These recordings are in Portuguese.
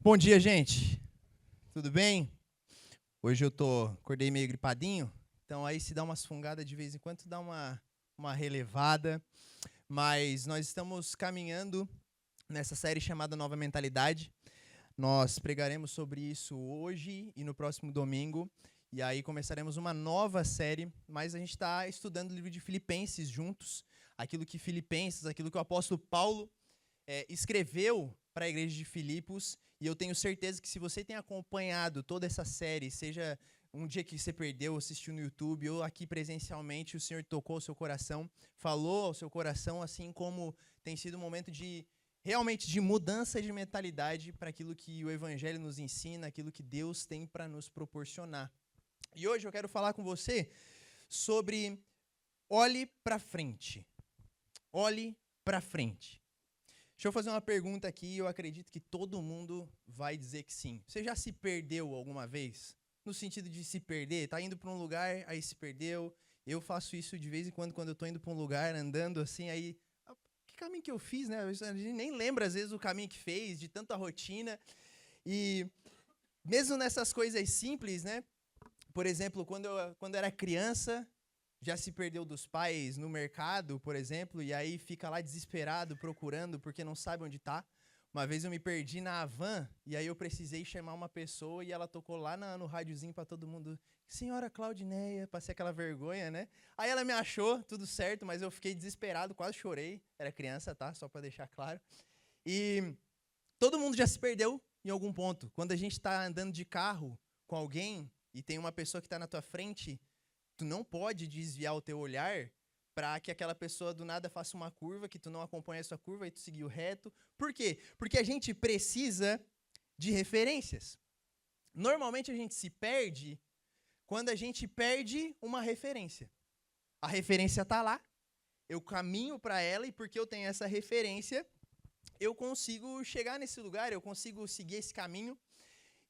Bom dia, gente. Tudo bem? Hoje eu acordei meio gripadinho, então aí se dá umas fungadas de vez em quando, dá uma relevada, mas nós estamos caminhando nessa série chamada Nova Mentalidade. Nós pregaremos sobre isso hoje e no próximo domingo, e aí começaremos uma nova série, mas a gente está estudando o livro de Filipenses juntos, aquilo que o apóstolo Paulo escreveu para a igreja de Filipos, e eu tenho certeza que se você tem acompanhado toda essa série, seja um dia que você perdeu, assistiu no YouTube, ou aqui presencialmente, o Senhor tocou o seu coração, falou ao seu coração, assim como tem sido um momento de realmente de mudança de mentalidade para aquilo que o Evangelho nos ensina, aquilo que Deus tem para nos proporcionar. E hoje eu quero falar com você sobre olhe para frente. Olhe para frente. Deixa eu fazer uma pergunta aqui e eu acredito que todo mundo vai dizer que sim. Você já se perdeu alguma vez? No sentido de se perder, tá indo para um lugar, aí se perdeu. Eu faço isso de vez em quando eu tô indo para um lugar, andando assim, aí que caminho que eu fiz, né? A gente nem lembra às vezes o caminho que fez, de tanta rotina. E mesmo nessas coisas simples, né? Por exemplo, quando eu era criança, já se perdeu dos pais no mercado, por exemplo, e aí fica lá desesperado procurando porque não sabe onde está. Uma vez eu me perdi na van e aí eu precisei chamar uma pessoa e ela tocou lá no rádiozinho para todo mundo. Senhora Claudineia, passei aquela vergonha, né? Aí ela me achou, tudo certo, mas eu fiquei desesperado, quase chorei. Era criança, tá? Só para deixar claro. E todo mundo já se perdeu em algum ponto. Quando a gente está andando de carro com alguém e tem uma pessoa que está na tua frente, tu não pode desviar o teu olhar para que aquela pessoa do nada faça uma curva, que tu não acompanha a sua curva e tu seguiu reto. Por quê? Porque a gente precisa de referências. Normalmente a gente se perde quando a gente perde uma referência. A referência está lá, eu caminho para ela e porque eu tenho essa referência, eu consigo chegar nesse lugar, eu consigo seguir esse caminho.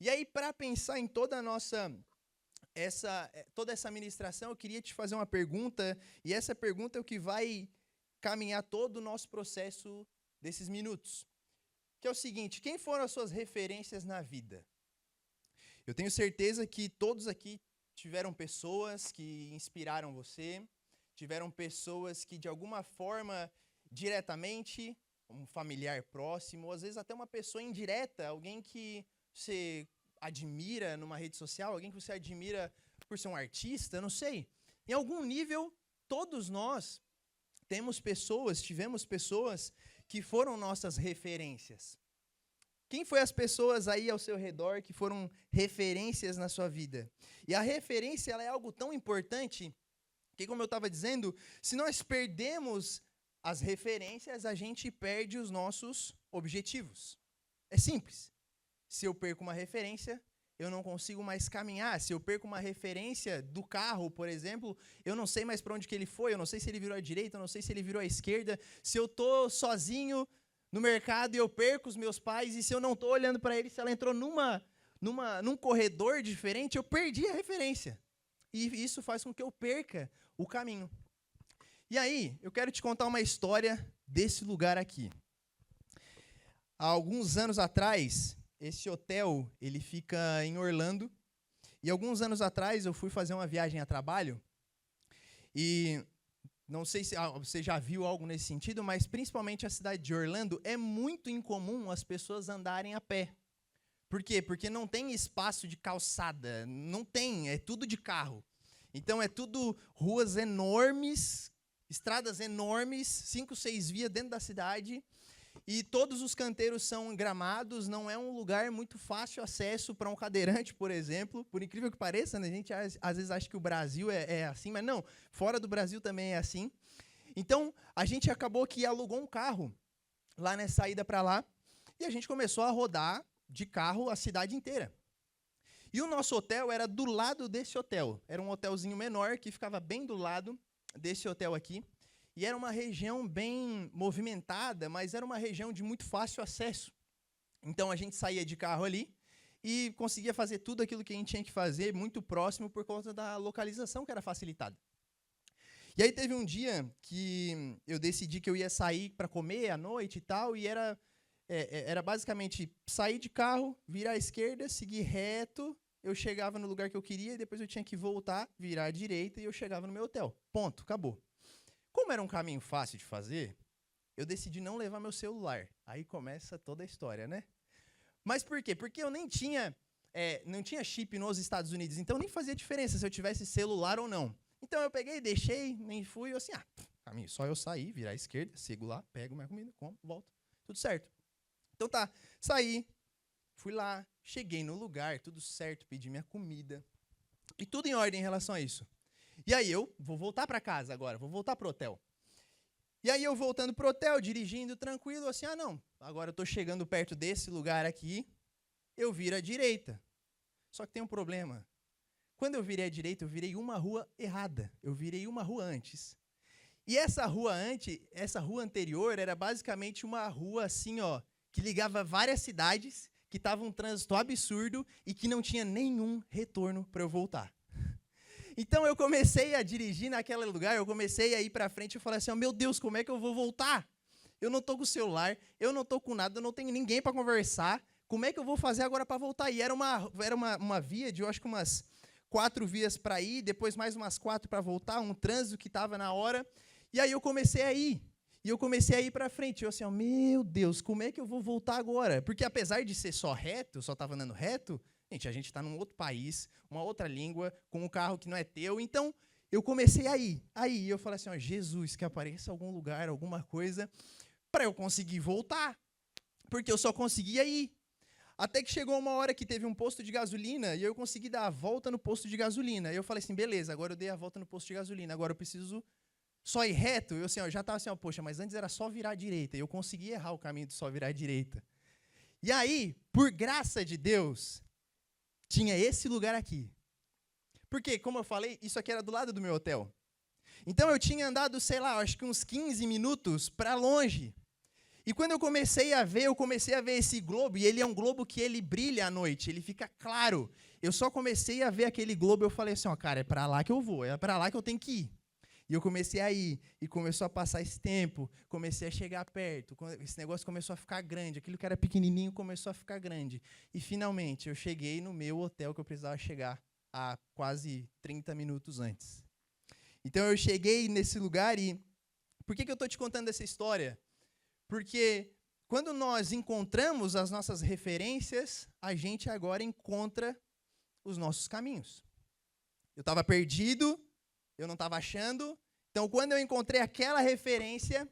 E aí, para pensar em toda a nossa toda essa ministração, eu queria te fazer uma pergunta, e essa pergunta é o que vai caminhar todo o nosso processo desses minutos. Que é o seguinte: quem foram as suas referências na vida? Eu tenho certeza que todos aqui tiveram pessoas que inspiraram você, tiveram pessoas que, de alguma forma, diretamente, um familiar próximo, ou às vezes até uma pessoa indireta, alguém que você admira numa rede social, alguém que você admira por ser um artista, não sei. Em algum nível, todos nós tivemos pessoas que foram nossas referências. Quem foi as pessoas aí ao seu redor que foram referências na sua vida? E a referência ela é algo tão importante que, como eu estava dizendo, se nós perdemos as referências, a gente perde os nossos objetivos. É simples. Se eu perco uma referência, eu não consigo mais caminhar. Se eu perco uma referência do carro, por exemplo, eu não sei mais para onde que ele foi, eu não sei se ele virou à direita, eu não sei se ele virou à esquerda. Se eu estou sozinho no mercado e eu perco os meus pais, e se eu não estou olhando para ele, se ela entrou num corredor diferente, eu perdi a referência. E isso faz com que eu perca o caminho. E aí, eu quero te contar uma história desse lugar aqui. Há alguns anos atrás, esse hotel, ele fica em Orlando. E alguns anos atrás eu fui fazer uma viagem a trabalho. E não sei se você já viu algo nesse sentido, mas principalmente a cidade de Orlando, é muito incomum as pessoas andarem a pé. Por quê? Porque não tem espaço de calçada, não tem, é tudo de carro. Então é tudo ruas enormes, estradas enormes, 5, 6 vias dentro da cidade, e todos os canteiros são gramados, não é um lugar muito fácil acesso para um cadeirante, por exemplo. Por incrível que pareça, né? A gente às vezes acha que o Brasil é assim, mas não, fora do Brasil também é assim. Então, a gente acabou que alugou um carro lá nessa ida para lá, e a gente começou a rodar de carro a cidade inteira. E o nosso hotel era do lado desse hotel. Era um hotelzinho menor que ficava bem do lado desse hotel aqui. E era uma região bem movimentada, mas era uma região de muito fácil acesso. Então a gente saía de carro ali e conseguia fazer tudo aquilo que a gente tinha que fazer muito próximo por conta da localização que era facilitada. E aí teve um dia que eu decidi que eu ia sair para comer à noite e tal, e era era basicamente sair de carro, virar à esquerda, seguir reto, eu chegava no lugar que eu queria e depois eu tinha que voltar, virar à direita e eu chegava no meu hotel. Ponto, acabou. Como era um caminho fácil de fazer, eu decidi não levar meu celular. Aí começa toda a história, né? Mas por quê? Porque eu nem tinha, não tinha chip nos Estados Unidos, então nem fazia diferença se eu tivesse celular ou não. Então eu peguei, deixei, nem fui, eu assim, caminho, só eu sair, virar à esquerda, sigo lá, pego minha comida, como, volto, tudo certo. Então tá, saí, fui lá, cheguei no lugar, tudo certo, pedi minha comida, e tudo em ordem em relação a isso. E aí eu vou voltar para casa agora, vou voltar pro hotel. E aí eu voltando pro hotel, dirigindo tranquilo, assim, não, agora eu tô chegando perto desse lugar aqui, eu viro à direita. Só que tem um problema. Quando eu virei à direita, eu virei uma rua errada. Eu virei uma rua antes. E essa rua anterior, era basicamente uma rua assim, ó, que ligava várias cidades, que estava um trânsito absurdo e que não tinha nenhum retorno para eu voltar. Então eu comecei a dirigir naquele lugar, eu comecei a ir para frente e falei assim, meu Deus, como é que eu vou voltar? Eu não estou com o celular, eu não estou com nada, eu não tenho ninguém para conversar. Como é que eu vou fazer agora para voltar? E era uma via de, eu acho que umas 4 vias para ir, depois mais umas 4 para voltar, um trânsito que estava na hora. E aí eu comecei a ir. E eu comecei a ir para frente. Eu assim, meu Deus, como é que eu vou voltar agora? Porque apesar de ser só reto, eu só estava andando reto, a gente está num outro país, uma outra língua, com um carro que não é teu. Então, eu comecei a ir. Aí eu falei assim, Jesus, que apareça algum lugar, alguma coisa, para eu conseguir voltar. Porque eu só conseguia ir. Até que chegou uma hora que teve um posto de gasolina e eu consegui dar a volta no posto de gasolina. E eu falei assim, beleza, agora eu dei a volta no posto de gasolina, agora eu preciso só ir reto. Eu já estava assim, poxa, mas antes era só virar à direita. E eu consegui errar o caminho de só virar à direita. E aí, por graça de Deus, tinha esse lugar aqui. Porque, como eu falei, isso aqui era do lado do meu hotel. Então eu tinha andado, sei lá, acho que uns 15 minutos para longe. E quando eu comecei a ver esse globo, e ele é um globo que ele brilha à noite, ele fica claro. Eu só comecei a ver aquele globo, eu falei assim, cara, é para lá que eu vou, é para lá que eu tenho que ir. E eu comecei a ir, e começou a passar esse tempo, comecei a chegar perto, esse negócio começou a ficar grande, aquilo que era pequenininho começou a ficar grande. E finalmente eu cheguei no meu hotel que eu precisava chegar há quase 30 minutos antes. Então eu cheguei nesse lugar e... Por que eu estou te contando essa história? Porque quando nós encontramos as nossas referências, a gente agora encontra os nossos caminhos. Eu estava perdido, eu não estava achando. Então, quando eu encontrei aquela referência,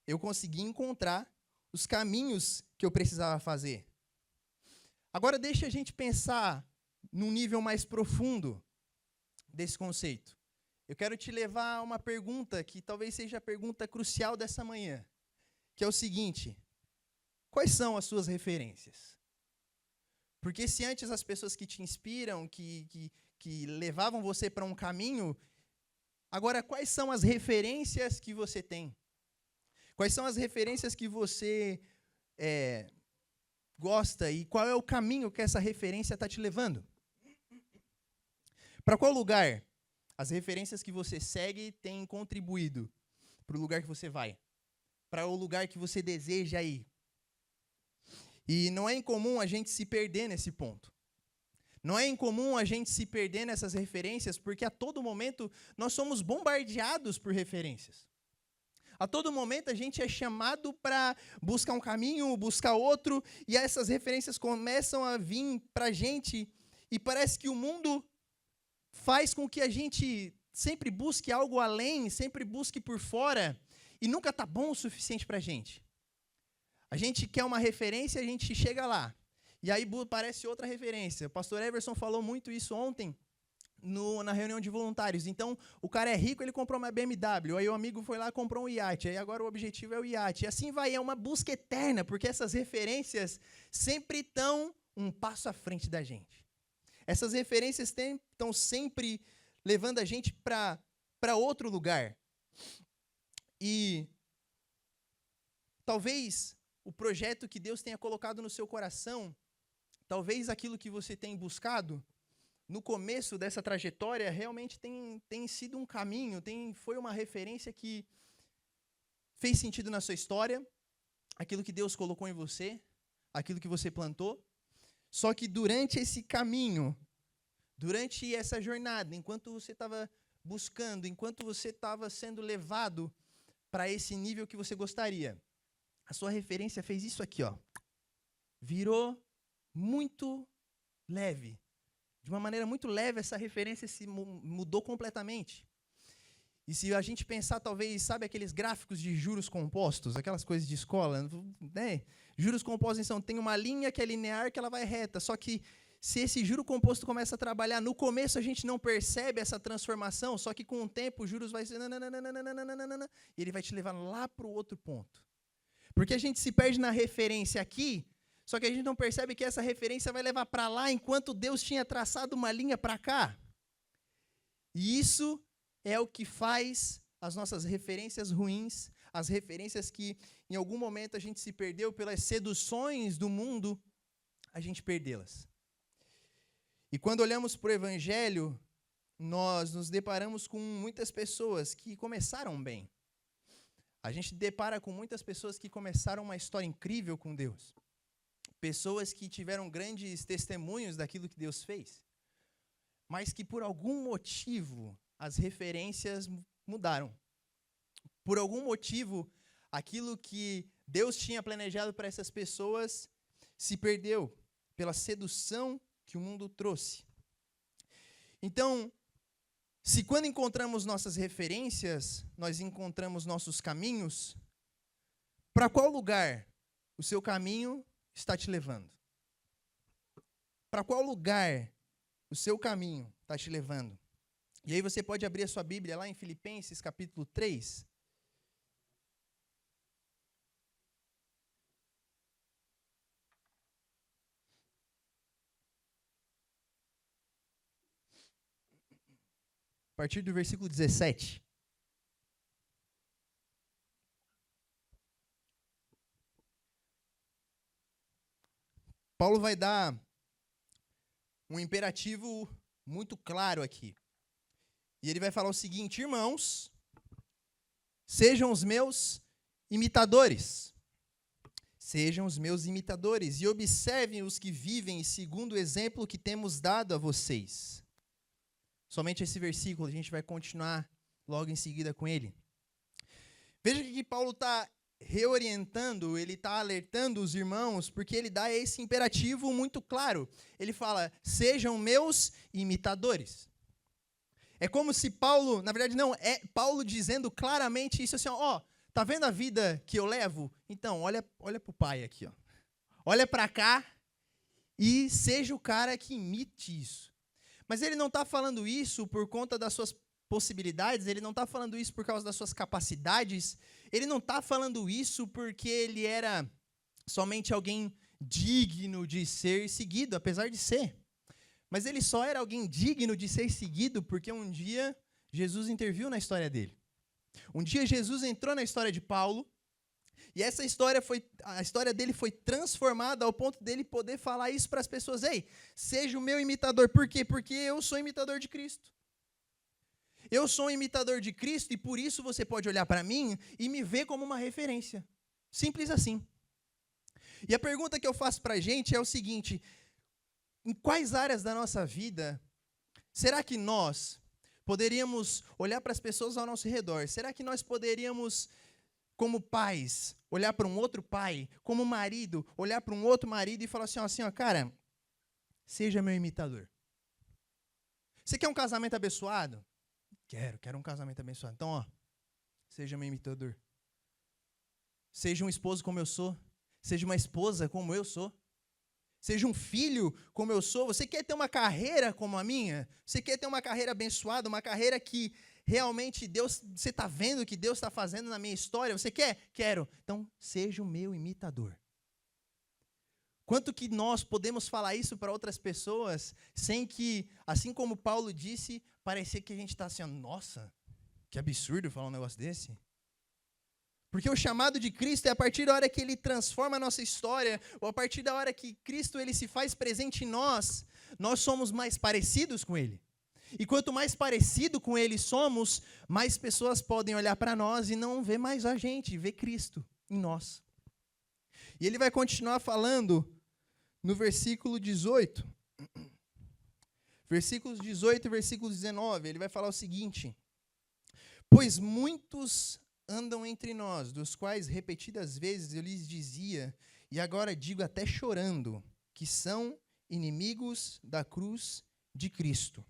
eu consegui encontrar os caminhos que eu precisava fazer. Agora, deixa a gente pensar num nível mais profundo desse conceito. Eu quero te levar a uma pergunta que talvez seja a pergunta crucial dessa manhã. Que é o seguinte, quais são as suas referências? Porque se antes as pessoas que te inspiram, que levavam você para um caminho, agora quais são as referências que você tem? Quais são as referências que você gosta e qual é o caminho que essa referência está te levando? Para qual lugar as referências que você segue têm contribuído para o lugar que você vai? Para o lugar que você deseja ir. E não é incomum a gente se perder nesse ponto. Não é incomum a gente se perder nessas referências, porque a todo momento nós somos bombardeados por referências. A todo momento a gente é chamado para buscar um caminho, buscar outro, e essas referências começam a vir para a gente, e parece que o mundo faz com que a gente sempre busque algo além, sempre busque por fora, e nunca está bom o suficiente para a gente. A gente quer uma referência, a gente chega lá. E aí aparece outra referência. O pastor Everson falou muito isso ontem na reunião de voluntários. Então, o cara é rico, ele comprou uma BMW. Aí o amigo foi lá e comprou um iate. Aí agora o objetivo é o iate. E assim vai, é uma busca eterna, porque essas referências sempre estão um passo à frente da gente. Essas referências estão sempre levando a gente para outro lugar. E talvez o projeto que Deus tenha colocado no seu coração, talvez aquilo que você tem buscado, no começo dessa trajetória, realmente tem sido um caminho, foi uma referência que fez sentido na sua história, aquilo que Deus colocou em você, aquilo que você plantou. Só que durante esse caminho, durante essa jornada, enquanto você estava buscando, enquanto você estava sendo levado para esse nível que você gostaria, a sua referência fez isso aqui, ó. Virou muito leve. De uma maneira muito leve, essa referência se mudou completamente. E se a gente pensar, talvez, sabe aqueles gráficos de juros compostos, aquelas coisas de escola, né? Juros compostos, então, tem uma linha que é linear, que ela vai reta. Só que se esse juro composto começa a trabalhar, no começo a gente não percebe essa transformação, só que com o tempo os juros vai ser... E ele vai te levar lá para o outro ponto. Porque a gente se perde na referência aqui, só que a gente não percebe que essa referência vai levar para lá, enquanto Deus tinha traçado uma linha para cá. E isso é o que faz as nossas referências ruins, as referências que em algum momento a gente se perdeu pelas seduções do mundo, a gente perdê-las. E quando olhamos para o Evangelho, nós nos deparamos com muitas pessoas que começaram bem. A gente depara com muitas pessoas que começaram uma história incrível com Deus. Pessoas que tiveram grandes testemunhos daquilo que Deus fez, mas que por algum motivo as referências mudaram. Por algum motivo, aquilo que Deus tinha planejado para essas pessoas se perdeu pela sedução que o mundo trouxe. Então, se quando encontramos nossas referências, nós encontramos nossos caminhos, para qual lugar o seu caminho está te levando? Para qual lugar o seu caminho está te levando? E aí você pode abrir a sua Bíblia lá em Filipenses, capítulo 3. A partir do versículo 17. Paulo vai dar um imperativo muito claro aqui. E ele vai falar o seguinte: irmãos, sejam os meus imitadores. Sejam os meus imitadores e observem os que vivem segundo o exemplo que temos dado a vocês. Somente esse versículo, a gente vai continuar logo em seguida com ele. Veja que Paulo está reorientando, ele está alertando os irmãos, porque ele dá esse imperativo muito claro. Ele fala, sejam meus imitadores. É como se Paulo, na verdade não, é Paulo dizendo claramente isso assim, ó, tá vendo a vida que eu levo? Então, olha para o pai aqui, ó. Olha para cá e seja o cara que imite isso. Mas ele não está falando isso por conta das suas possibilidades, ele não está falando isso por causa das suas capacidades, ele não está falando isso porque ele era somente alguém digno de ser seguido, apesar de ser. Mas ele só era alguém digno de ser seguido porque um dia Jesus interviu na história dele. Um dia Jesus entrou na história de Paulo, e essa história a história dele foi transformada ao ponto dele poder falar isso para as pessoas. Ei, seja o meu imitador. Por quê? Porque eu sou imitador de Cristo. Eu sou um imitador de Cristo e por isso você pode olhar para mim e me ver como uma referência. Simples assim. E a pergunta que eu faço para a gente é o seguinte: em quais áreas da nossa vida será que nós poderíamos olhar para as pessoas ao nosso redor? Será que nós poderíamos, como pais, olhar para um outro pai, como marido, olhar para um outro marido e falar assim, ó, cara, seja meu imitador. Você quer um casamento abençoado? Quero um casamento abençoado. Então, ó, seja meu imitador. Seja um esposo como eu sou. Seja uma esposa como eu sou. Seja um filho como eu sou. Você quer ter uma carreira como a minha? Você quer ter uma carreira abençoada, uma carreira que realmente Deus, você está vendo o que Deus está fazendo na minha história? Você quer? Quero. Então, seja o meu imitador. Quanto que nós podemos falar isso para outras pessoas sem que, assim como Paulo disse, parecer que a gente está assim, nossa, que absurdo falar um negócio desse? Porque o chamado de Cristo é a partir da hora que Ele transforma a nossa história, ou a partir da hora que Cristo ele se faz presente em nós, nós somos mais parecidos com Ele. E quanto mais parecido com Ele somos, mais pessoas podem olhar para nós e não ver mais a gente, ver Cristo em nós. E ele vai continuar falando no versículo 18. Versículos 18 e versículo 19, ele vai falar o seguinte: pois muitos andam entre nós, dos quais repetidas vezes eu lhes dizia, e agora digo até chorando, que são inimigos da cruz de Cristo.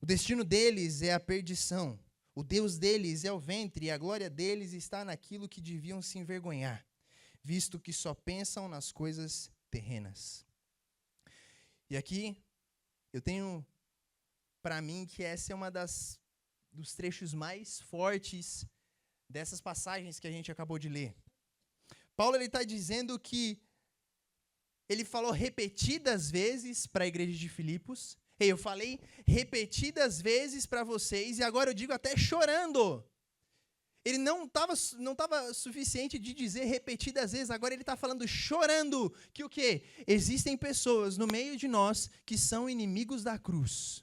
O destino deles é a perdição, o Deus deles é o ventre, e a glória deles está naquilo que deviam se envergonhar, visto que só pensam nas coisas terrenas. E aqui, eu tenho para mim que essa é uma dos trechos mais fortes dessas passagens que a gente acabou de ler. Paulo está dizendo que ele falou repetidas vezes para a igreja de Filipos. Eu falei repetidas vezes para vocês e agora eu digo até chorando. Ele não estava suficiente de dizer repetidas vezes, agora ele está falando chorando. Que o quê? Existem pessoas no meio de nós que são inimigos da cruz.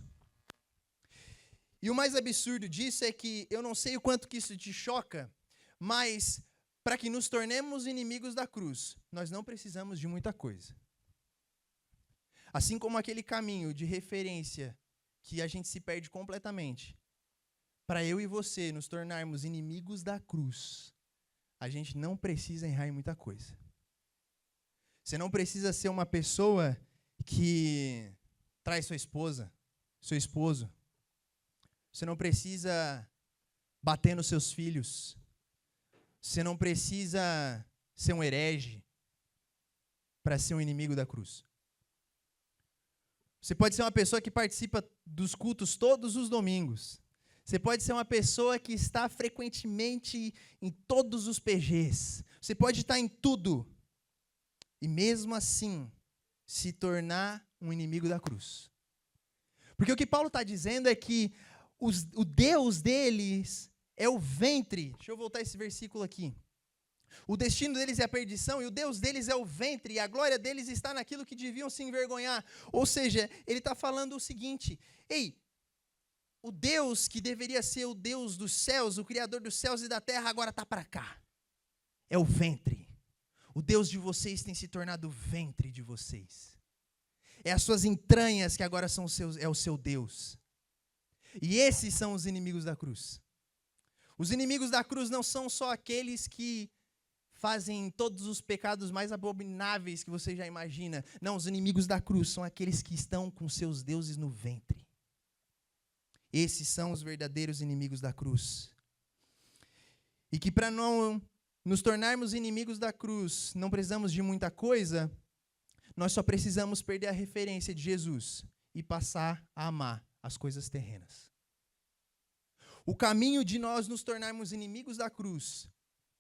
E o mais absurdo disso é que eu não sei o quanto que isso te choca, mas para que nos tornemos inimigos da cruz, nós não precisamos de muita coisa. Assim como aquele caminho de referência que a gente se perde completamente, para eu e você nos tornarmos inimigos da cruz, a gente não precisa errar em muita coisa. Você não precisa ser uma pessoa que traz sua esposa, seu esposo. Você não precisa bater nos seus filhos. Você não precisa ser um herege para ser um inimigo da cruz. Você pode ser uma pessoa que participa dos cultos todos os domingos. Você pode ser uma pessoa que está frequentemente em todos os PGs. Você pode estar em tudo. E mesmo assim, se tornar um inimigo da cruz. Porque o que Paulo está dizendo é que o Deus deles é o ventre. Deixa eu voltar esse versículo aqui. O destino deles é a perdição e o Deus deles é o ventre e a glória deles está naquilo que deviam se envergonhar. Ou seja, ele está falando o seguinte: ei, o Deus que deveria ser o Deus dos céus, o Criador dos céus e da terra, agora está para cá. É o ventre. O Deus de vocês tem se tornado o ventre de vocês. É as suas entranhas que agora são é o seu Deus. E esses são os inimigos da cruz. Os inimigos da cruz não são só aqueles que fazem todos os pecados mais abomináveis que você já imagina. Não, os inimigos da cruz são aqueles que estão com seus deuses no ventre. Esses são os verdadeiros inimigos da cruz. E que para não nos tornarmos inimigos da cruz, não precisamos de muita coisa, nós só precisamos perder a referência de Jesus e passar a amar as coisas terrenas. O caminho de nós nos tornarmos inimigos da cruz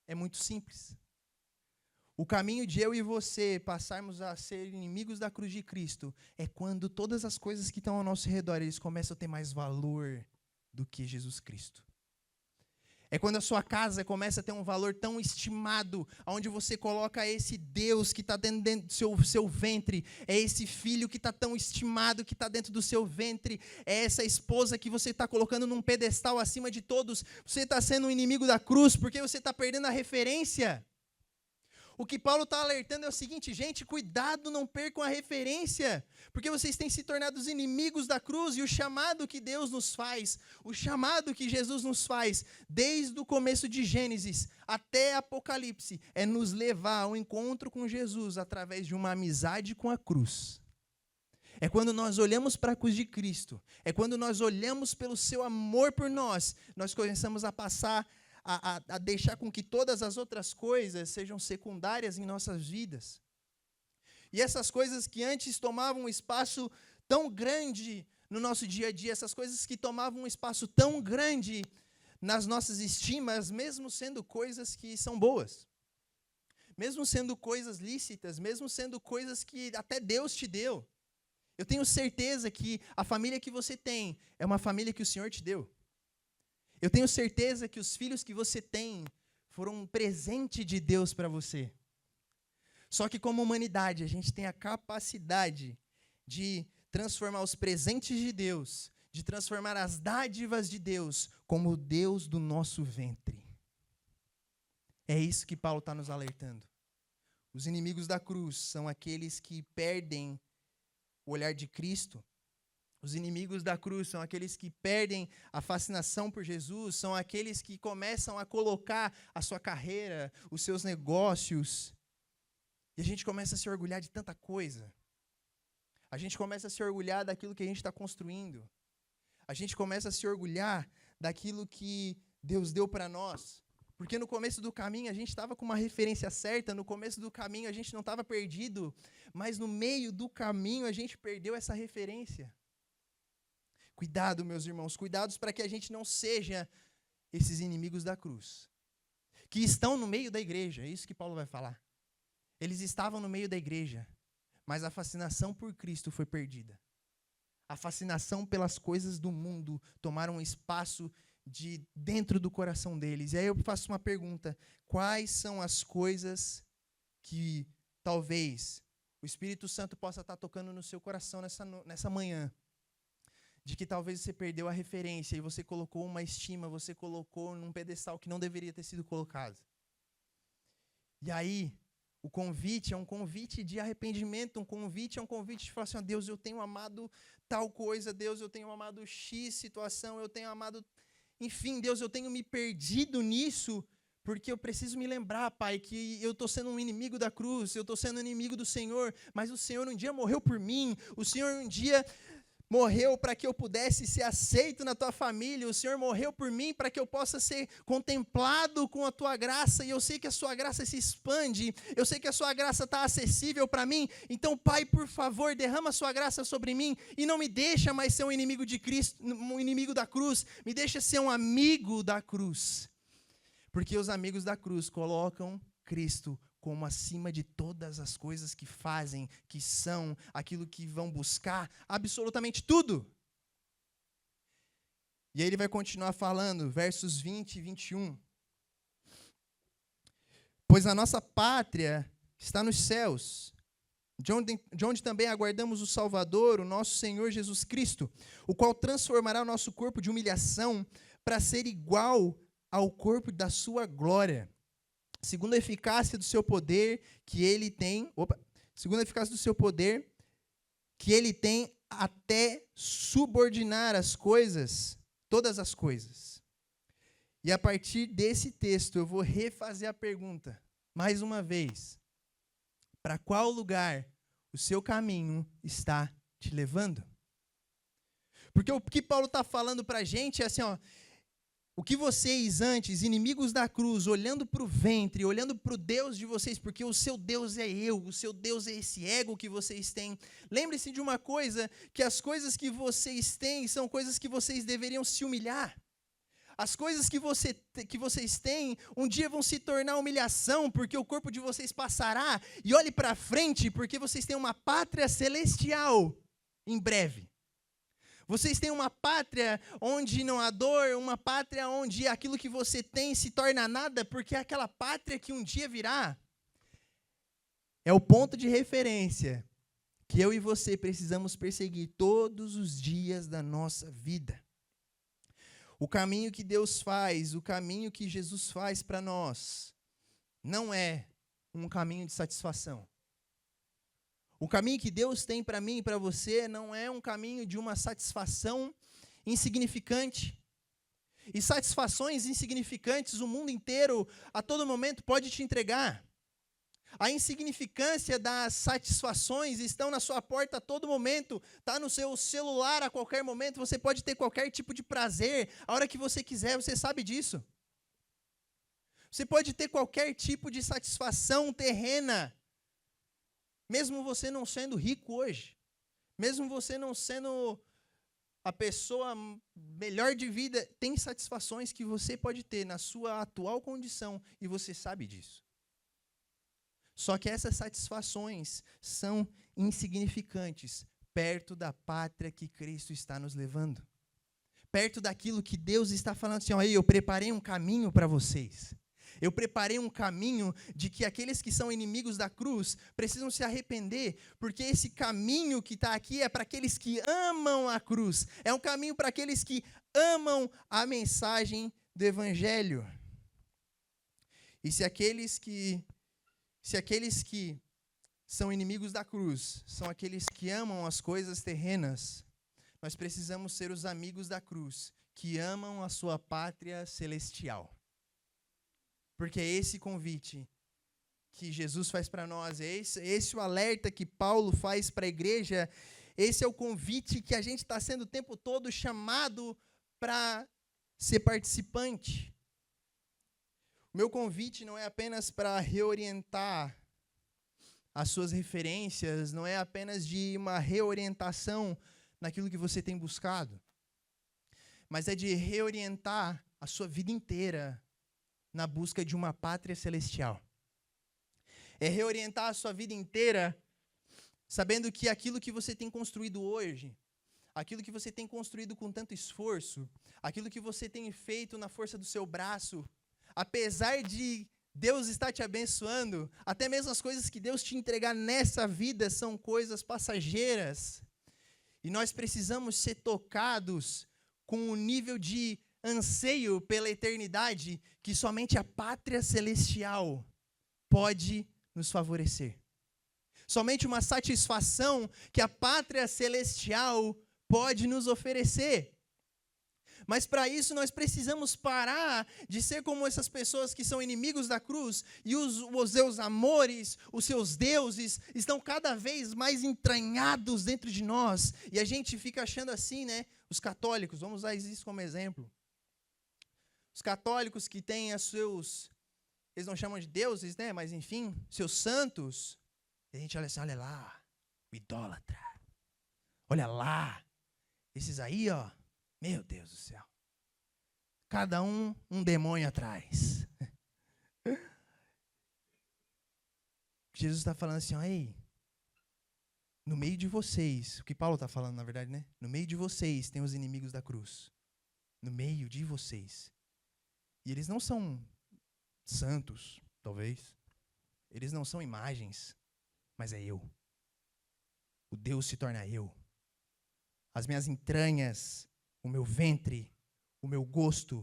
é muito simples. O caminho de eu e você passarmos a ser inimigos da cruz de Cristo é quando todas as coisas que estão ao nosso redor, eles começam a ter mais valor do que Jesus Cristo. É quando a sua casa começa a ter um valor tão estimado, onde você coloca esse Deus que está dentro do seu ventre, é esse filho que está tão estimado, que está dentro do seu ventre, é essa esposa que você está colocando num pedestal acima de todos. Você está sendo um inimigo da cruz porque você está perdendo a referência. O que Paulo está alertando é o seguinte: gente, cuidado, não percam a referência, porque vocês têm se tornado os inimigos da cruz, e o chamado que Deus nos faz, o chamado que Jesus nos faz, desde o começo de Gênesis até Apocalipse, é nos levar ao encontro com Jesus através de uma amizade com a cruz. É quando nós olhamos para a cruz de Cristo, é quando nós olhamos pelo seu amor por nós, nós começamos a passar a deixar com que todas as outras coisas sejam secundárias em nossas vidas. E essas coisas que antes tomavam um espaço tão grande no nosso dia a dia, essas coisas que tomavam um espaço tão grande nas nossas estimas, mesmo sendo coisas que são boas, mesmo sendo coisas lícitas, mesmo sendo coisas que até Deus te deu. Eu tenho certeza que a família que você tem é uma família que o Senhor te deu. Eu tenho certeza que os filhos que você tem foram um presente de Deus para você. Só que como humanidade, a gente tem a capacidade de transformar os presentes de Deus, de transformar as dádivas de Deus como o Deus do nosso ventre. É isso que Paulo está nos alertando. Os inimigos da cruz são aqueles que perdem o olhar de Cristo. Os inimigos da cruz são aqueles que perdem a fascinação por Jesus, são aqueles que começam a colocar a sua carreira, os seus negócios. E a gente começa a se orgulhar de tanta coisa. A gente começa a se orgulhar daquilo que a gente está construindo. A gente começa a se orgulhar daquilo que Deus deu para nós. Porque no começo do caminho a gente estava com uma referência certa, no começo do caminho a gente não estava perdido, mas no meio do caminho a gente perdeu essa referência. Cuidado, meus irmãos, cuidados para que a gente não seja esses inimigos da cruz, que estão no meio da igreja, é isso que Paulo vai falar. Eles estavam no meio da igreja, mas a fascinação por Cristo foi perdida. A fascinação pelas coisas do mundo tomaram um espaço de dentro do coração deles. E aí eu faço uma pergunta: quais são as coisas que talvez o Espírito Santo possa estar tocando no seu coração nessa manhã? De que talvez você perdeu a referência e você colocou uma estima, você colocou num pedestal que não deveria ter sido colocado. E aí, o convite é um convite de arrependimento, um convite de falar assim, ó, Deus, eu tenho amado tal coisa, Deus, eu tenho amado X situação, eu tenho amado... Enfim, Deus, eu tenho me perdido nisso, porque eu preciso me lembrar, Pai, que eu estou sendo um inimigo da cruz, eu estou sendo um inimigo do Senhor, mas o Senhor um dia morreu por mim, o Senhor um dia... morreu para que eu pudesse ser aceito na tua família. O Senhor morreu por mim para que eu possa ser contemplado com a tua graça. E eu sei que a sua graça se expande. Eu sei que a sua graça está acessível para mim. Então, Pai, por favor, derrama a sua graça sobre mim. E não me deixa mais ser um inimigo de Cristo, um inimigo da cruz. Me deixa ser um amigo da cruz. Porque os amigos da cruz colocam Cristo como acima de todas as coisas que fazem, que são, aquilo que vão buscar, absolutamente tudo. E aí ele vai continuar falando, versos 20 e 21. Pois a nossa pátria está nos céus, de onde também aguardamos o Salvador, o nosso Senhor Jesus Cristo, o qual transformará o nosso corpo de humilhação para ser igual ao corpo da sua glória, segundo a eficácia do seu poder que ele tem, segundo a eficácia do seu poder que ele tem até subordinar as coisas, todas as coisas. E a partir desse texto eu vou refazer a pergunta, mais uma vez. Para qual lugar o seu caminho está te levando? Porque o que Paulo está falando para a gente é assim, ó, o que vocês antes, inimigos da cruz, olhando para o ventre, olhando para o Deus de vocês, porque o seu Deus é eu, o seu Deus é esse ego que vocês têm. Lembre-se de uma coisa, que as coisas que vocês têm são coisas que vocês deveriam se humilhar. As coisas que vocês têm, um dia vão se tornar humilhação, porque o corpo de vocês passará. E olhe para frente, porque vocês têm uma pátria celestial em breve. Vocês têm uma pátria onde não há dor, uma pátria onde aquilo que você tem se torna nada, porque é aquela pátria que um dia virá. É o ponto de referência que eu e você precisamos perseguir todos os dias da nossa vida. O caminho que Deus faz, o caminho que Jesus faz para nós, não é um caminho de satisfação. O caminho que Deus tem para mim e para você não é um caminho de uma satisfação insignificante. E satisfações insignificantes o mundo inteiro, a todo momento, pode te entregar. A insignificância das satisfações estão na sua porta a todo momento, está no seu celular a qualquer momento, você pode ter qualquer tipo de prazer, a hora que você quiser, você sabe disso. Você pode ter qualquer tipo de satisfação terrena, mesmo você não sendo rico hoje, mesmo você não sendo a pessoa melhor de vida, tem satisfações que você pode ter na sua atual condição e você sabe disso. Só que essas satisfações são insignificantes perto da pátria que Cristo está nos levando. Perto daquilo que Deus está falando assim, eu preparei um caminho para vocês. Eu preparei um caminho de que aqueles que são inimigos da cruz precisam se arrepender, porque esse caminho que está aqui é para aqueles que amam a cruz. É um caminho para aqueles que amam a mensagem do Evangelho. E se aqueles que se aqueles que são inimigos da cruz são aqueles que amam as coisas terrenas, nós precisamos ser os amigos da cruz, que amam a sua pátria celestial. Porque é esse convite que Jesus faz para nós, é esse o alerta que Paulo faz para a igreja, esse é o convite que a gente está sendo o tempo todo chamado para ser participante. O meu convite não é apenas para reorientar as suas referências, não é apenas de uma reorientação naquilo que você tem buscado, mas é de reorientar a sua vida inteira na busca de uma pátria celestial. É reorientar a sua vida inteira sabendo que aquilo que você tem construído hoje, aquilo que você tem construído com tanto esforço, aquilo que você tem feito na força do seu braço, apesar de Deus estar te abençoando, até mesmo as coisas que Deus te entregar nessa vida são coisas passageiras. E nós precisamos ser tocados com um nível de anseio pela eternidade que somente a pátria celestial pode nos favorecer. Somente uma satisfação que a pátria celestial pode nos oferecer. Mas para isso nós precisamos parar de ser como essas pessoas que são inimigos da cruz e os seus amores, os seus deuses estão cada vez mais entranhados dentro de nós. E a gente fica achando assim, né? Os católicos, vamos usar isso como exemplo. Os católicos que têm os seus, eles não chamam de deuses, né? Mas enfim, seus santos. E a gente olha assim, olha lá, o idólatra. Olha lá, esses aí, ó. Meu Deus do céu. Cada um demônio atrás. Jesus está falando assim, ó, ei, no meio de vocês, o que Paulo está falando na verdade, né? No meio de vocês tem os inimigos da cruz. No meio de vocês. E eles não são santos, talvez. Eles não são imagens, mas é eu. O Deus se torna eu. As minhas entranhas, o meu ventre, o meu gosto,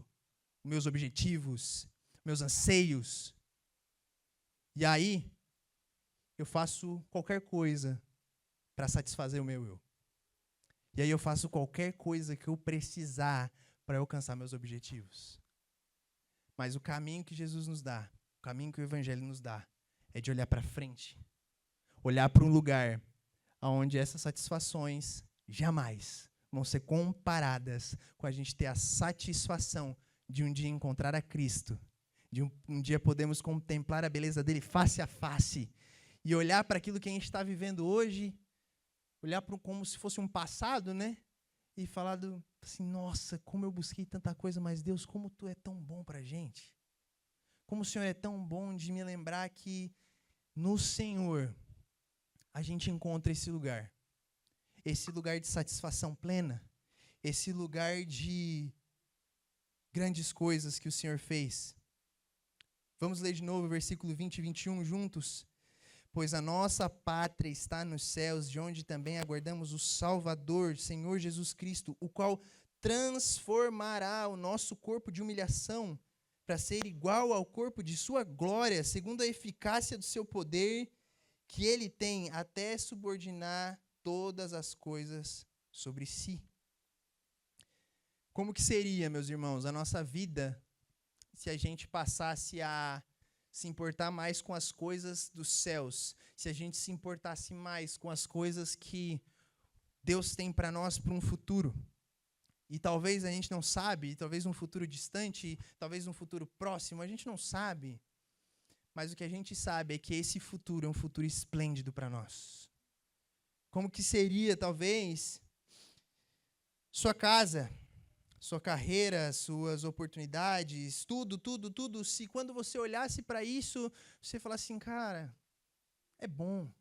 os meus objetivos, meus anseios. E aí, eu faço qualquer coisa para satisfazer o meu eu. E aí eu faço qualquer coisa que eu precisar para alcançar meus objetivos. Mas o caminho que Jesus nos dá, o caminho que o Evangelho nos dá, é de olhar para frente. Olhar para um lugar onde essas satisfações jamais vão ser comparadas com a gente ter a satisfação de um dia encontrar a Cristo, de um dia podemos contemplar a beleza dele face a face e olhar para aquilo que a gente está vivendo hoje, olhar para como se fosse um passado, né? E falar assim, nossa, como eu busquei tanta coisa, mas Deus, como tu é tão bom para a gente. Como o Senhor é tão bom de me lembrar que no Senhor a gente encontra esse lugar de satisfação plena, esse lugar de grandes coisas que o Senhor fez. Vamos ler de novo o versículo 20 e 21 juntos? Pois a nossa pátria está nos céus, de onde também aguardamos o Salvador, Senhor Jesus Cristo, o qual transformará o nosso corpo de humilhação para ser igual ao corpo de sua glória, segundo a eficácia do seu poder, que ele tem até subordinar todas as coisas sobre si. Como que seria, meus irmãos, a nossa vida se a gente passasse a se importar mais com as coisas dos céus, se a gente se importasse mais com as coisas que Deus tem para nós para um futuro? E talvez a gente não sabe, talvez um futuro distante, talvez um futuro próximo, a gente não sabe. Mas o que a gente sabe é que esse futuro é um futuro esplêndido para nós. Como que seria, talvez, sua casa, sua carreira, suas oportunidades, tudo, se quando você olhasse para isso, você falasse assim, cara, é bom,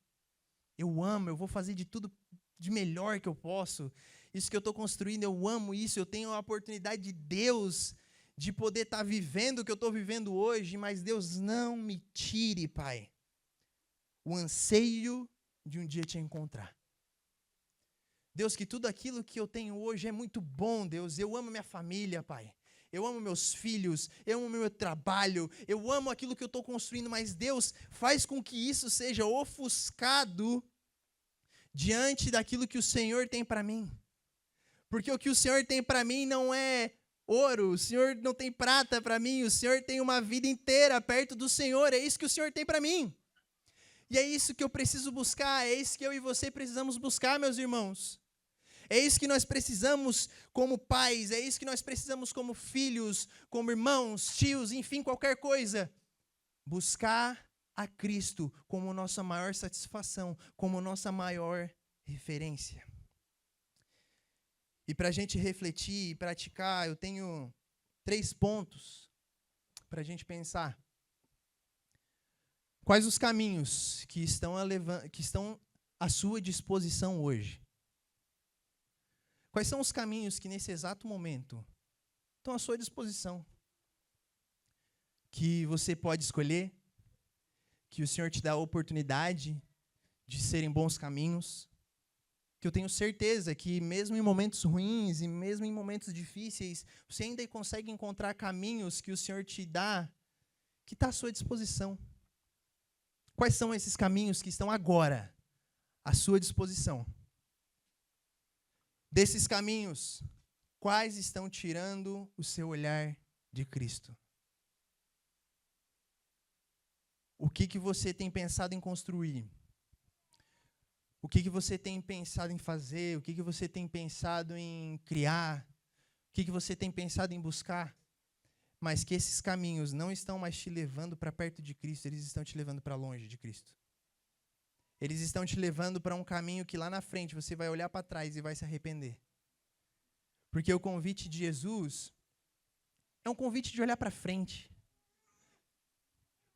eu amo, eu vou fazer de tudo de melhor que eu posso, isso que eu estou construindo, eu amo isso, eu tenho a oportunidade de Deus, de poder estar vivendo o que eu estou vivendo hoje, mas Deus, não me tire, Pai, o anseio de um dia te encontrar. Deus, que tudo aquilo que eu tenho hoje é muito bom, Deus. Eu amo minha família, Pai. eu amo meus filhos, eu amo meu trabalho, eu amo aquilo que eu estou construindo, mas Deus faz com que isso seja ofuscado diante daquilo que o Senhor tem para mim. Porque o que o Senhor tem para mim não é ouro, o Senhor não tem prata para mim, o Senhor tem uma vida inteira perto do Senhor, é isso que o Senhor tem para mim. E é isso que eu preciso buscar, é isso que eu e você precisamos buscar, meus irmãos. É isso que nós precisamos como pais, é isso que nós precisamos como filhos, como irmãos, tios, enfim, qualquer coisa. Buscar a Cristo como nossa maior satisfação, como nossa maior referência. E para a gente refletir e praticar, eu tenho 3 pontos para a gente pensar. Quais os caminhos que estão à sua disposição hoje? Quais são os caminhos que nesse exato momento estão à sua disposição? Que você pode escolher, que o Senhor te dá a oportunidade de serem bons caminhos, que eu tenho certeza que mesmo em momentos ruins e mesmo em momentos difíceis, você ainda consegue encontrar caminhos que o Senhor te dá, que está à sua disposição. Quais são esses caminhos que estão agora à sua disposição? Desses caminhos, quais estão tirando o seu olhar de Cristo? O que você tem pensado em construir? O que você tem pensado em fazer? O que você tem pensado em criar? O que você tem pensado em buscar? Mas que esses caminhos não estão mais te levando para perto de Cristo, eles estão te levando para longe de Cristo. Eles estão te levando para um caminho que lá na frente você vai olhar para trás e vai se arrepender. Porque o convite de Jesus é um convite de olhar para frente.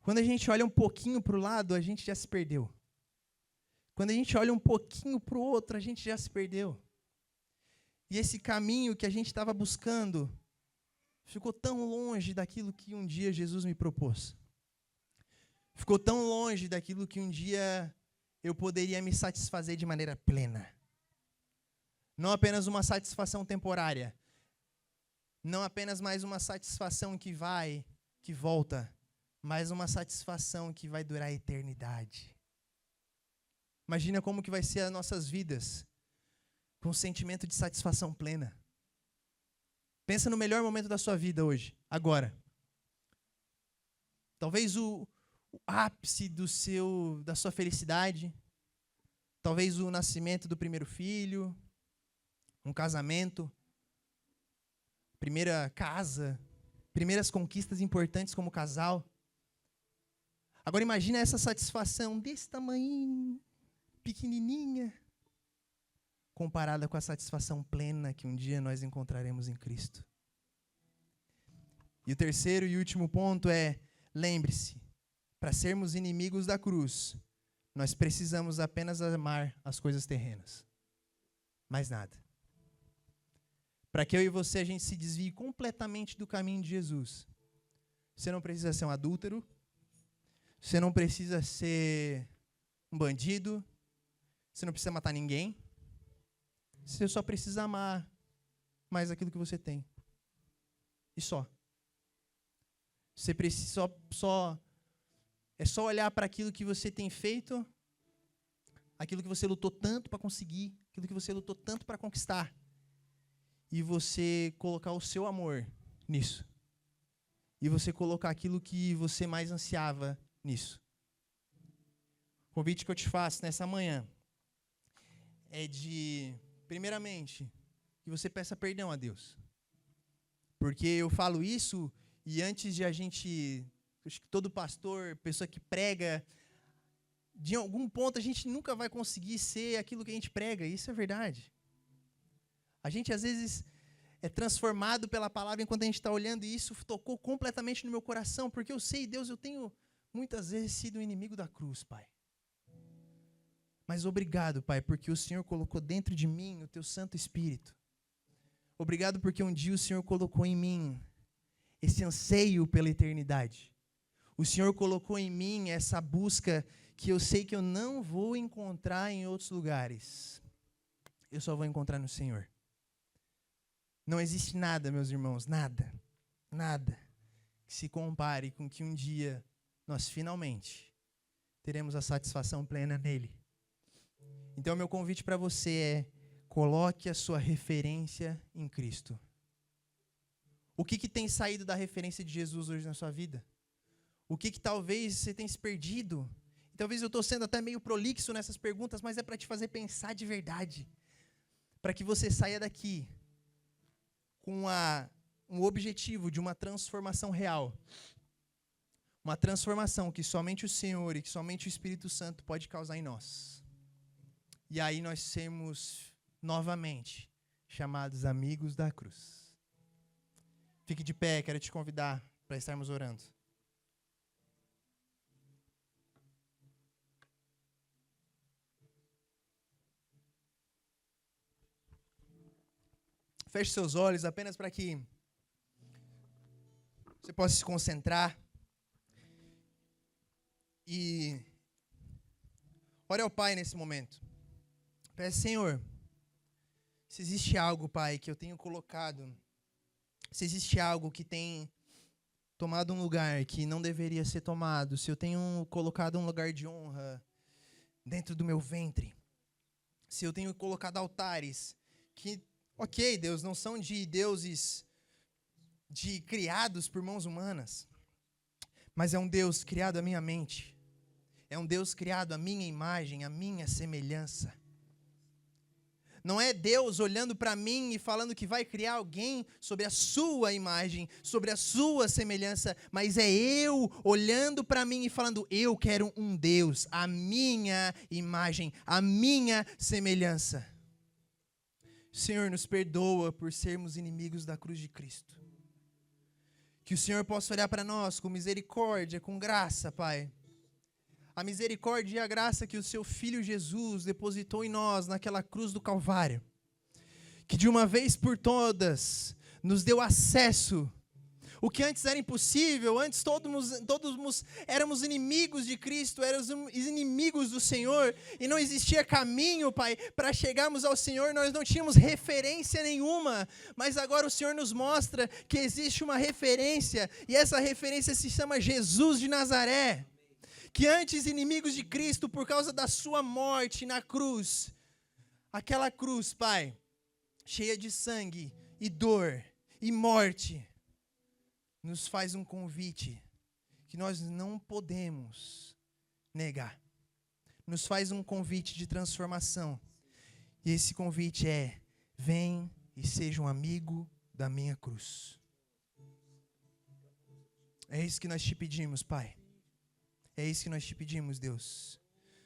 Quando a gente olha um pouquinho para o lado, a gente já se perdeu. Quando a gente olha um pouquinho para o outro, a gente já se perdeu. E esse caminho que a gente estava buscando ficou tão longe daquilo que um dia Jesus me propôs. Ficou tão longe daquilo que um dia eu poderia me satisfazer de maneira plena. Não apenas uma satisfação temporária. Não apenas mais uma satisfação que vai, que volta, mas uma satisfação que vai durar a eternidade. Imagina como que vai ser as nossas vidas com um sentimento de satisfação plena. Pensa no melhor momento da sua vida hoje, agora. Talvez o ápice da sua felicidade, talvez o nascimento do primeiro filho, um casamento, primeira casa, primeiras conquistas importantes como casal. Agora imagina essa satisfação desse tamanho, pequenininha, comparada com a satisfação plena que um dia nós encontraremos em Cristo. E o terceiro e último ponto é, lembre-se, para sermos inimigos da cruz, nós precisamos apenas amar as coisas terrenas. Mais nada. Para que eu e você a gente se desvie completamente do caminho de Jesus. Você não precisa ser um adúltero, você não precisa ser um bandido, você não precisa matar ninguém. Você só precisa amar mais aquilo que você tem. E só. Você precisa é só olhar para aquilo que você tem feito, aquilo que você lutou tanto para conseguir, aquilo que você lutou tanto para conquistar. E você colocar o seu amor nisso. E você colocar aquilo que você mais ansiava nisso. O convite que eu te faço nessa manhã é de, primeiramente, que você peça perdão a Deus. Porque eu falo isso e antes de a gente, acho que todo pastor, pessoa que prega, de algum ponto a gente nunca vai conseguir ser aquilo que a gente prega, isso é verdade. A gente às vezes é transformado pela palavra enquanto a gente está olhando e isso tocou completamente no meu coração, porque eu sei, Deus, eu tenho muitas vezes sido o inimigo da cruz, Pai. Mas obrigado, Pai, porque o Senhor colocou dentro de mim o Teu Santo Espírito. Obrigado porque um dia o Senhor colocou em mim esse anseio pela eternidade. O Senhor colocou em mim essa busca que eu sei que eu não vou encontrar em outros lugares. Eu só vou encontrar no Senhor. Não existe nada, meus irmãos, nada. nada que se compare com que um dia nós finalmente teremos a satisfação plena nele. Então, meu convite para você é: coloque a sua referência em Cristo. O que tem saído da referência de Jesus hoje na sua vida? O que talvez você tenha se perdido? Talvez eu estou sendo até meio prolixo nessas perguntas, mas é para te fazer pensar de verdade. Para que você saia daqui com um objetivo de uma transformação real. Uma transformação que somente o Senhor e que somente o Espírito Santo pode causar em nós. E aí nós sermos novamente chamados amigos da cruz. Fique de pé, quero te convidar para estarmos orando. Feche seus olhos apenas para que você possa se concentrar. E ore ao Pai nesse momento. Peça: Senhor, se existe algo, Pai, que eu tenho colocado, se existe algo que tem tomado um lugar que não deveria ser tomado, se eu tenho colocado um lugar de honra dentro do meu ventre, se eu tenho colocado altares que, ok, Deus, não são de deuses criados por mãos humanas, mas é um Deus criado à minha mente, é um Deus criado à minha imagem, à minha semelhança. Não é Deus olhando para mim e falando que vai criar alguém sobre a sua imagem, sobre a sua semelhança, mas é eu olhando para mim e falando: eu quero um Deus, a minha imagem, a minha semelhança. Senhor, nos perdoa por sermos inimigos da cruz de Cristo. Que o Senhor possa olhar para nós com misericórdia, com graça, Pai. A misericórdia e a graça que o seu Filho Jesus depositou em nós naquela cruz do Calvário. Que de uma vez por todas nos deu acesso. O que antes era impossível, antes todos éramos inimigos de Cristo, éramos inimigos do Senhor, e não existia caminho, Pai, para chegarmos ao Senhor, nós não tínhamos referência nenhuma, mas agora o Senhor nos mostra que existe uma referência, e essa referência se chama Jesus de Nazaré. Que antes inimigos de Cristo, por causa da sua morte na cruz, aquela cruz, Pai, cheia de sangue e dor e morte, nos faz um convite que nós não podemos negar. Nos faz um convite de transformação. E esse convite é: vem e seja um amigo da minha cruz. É isso que nós te pedimos, Pai. É isso que nós te pedimos, Deus.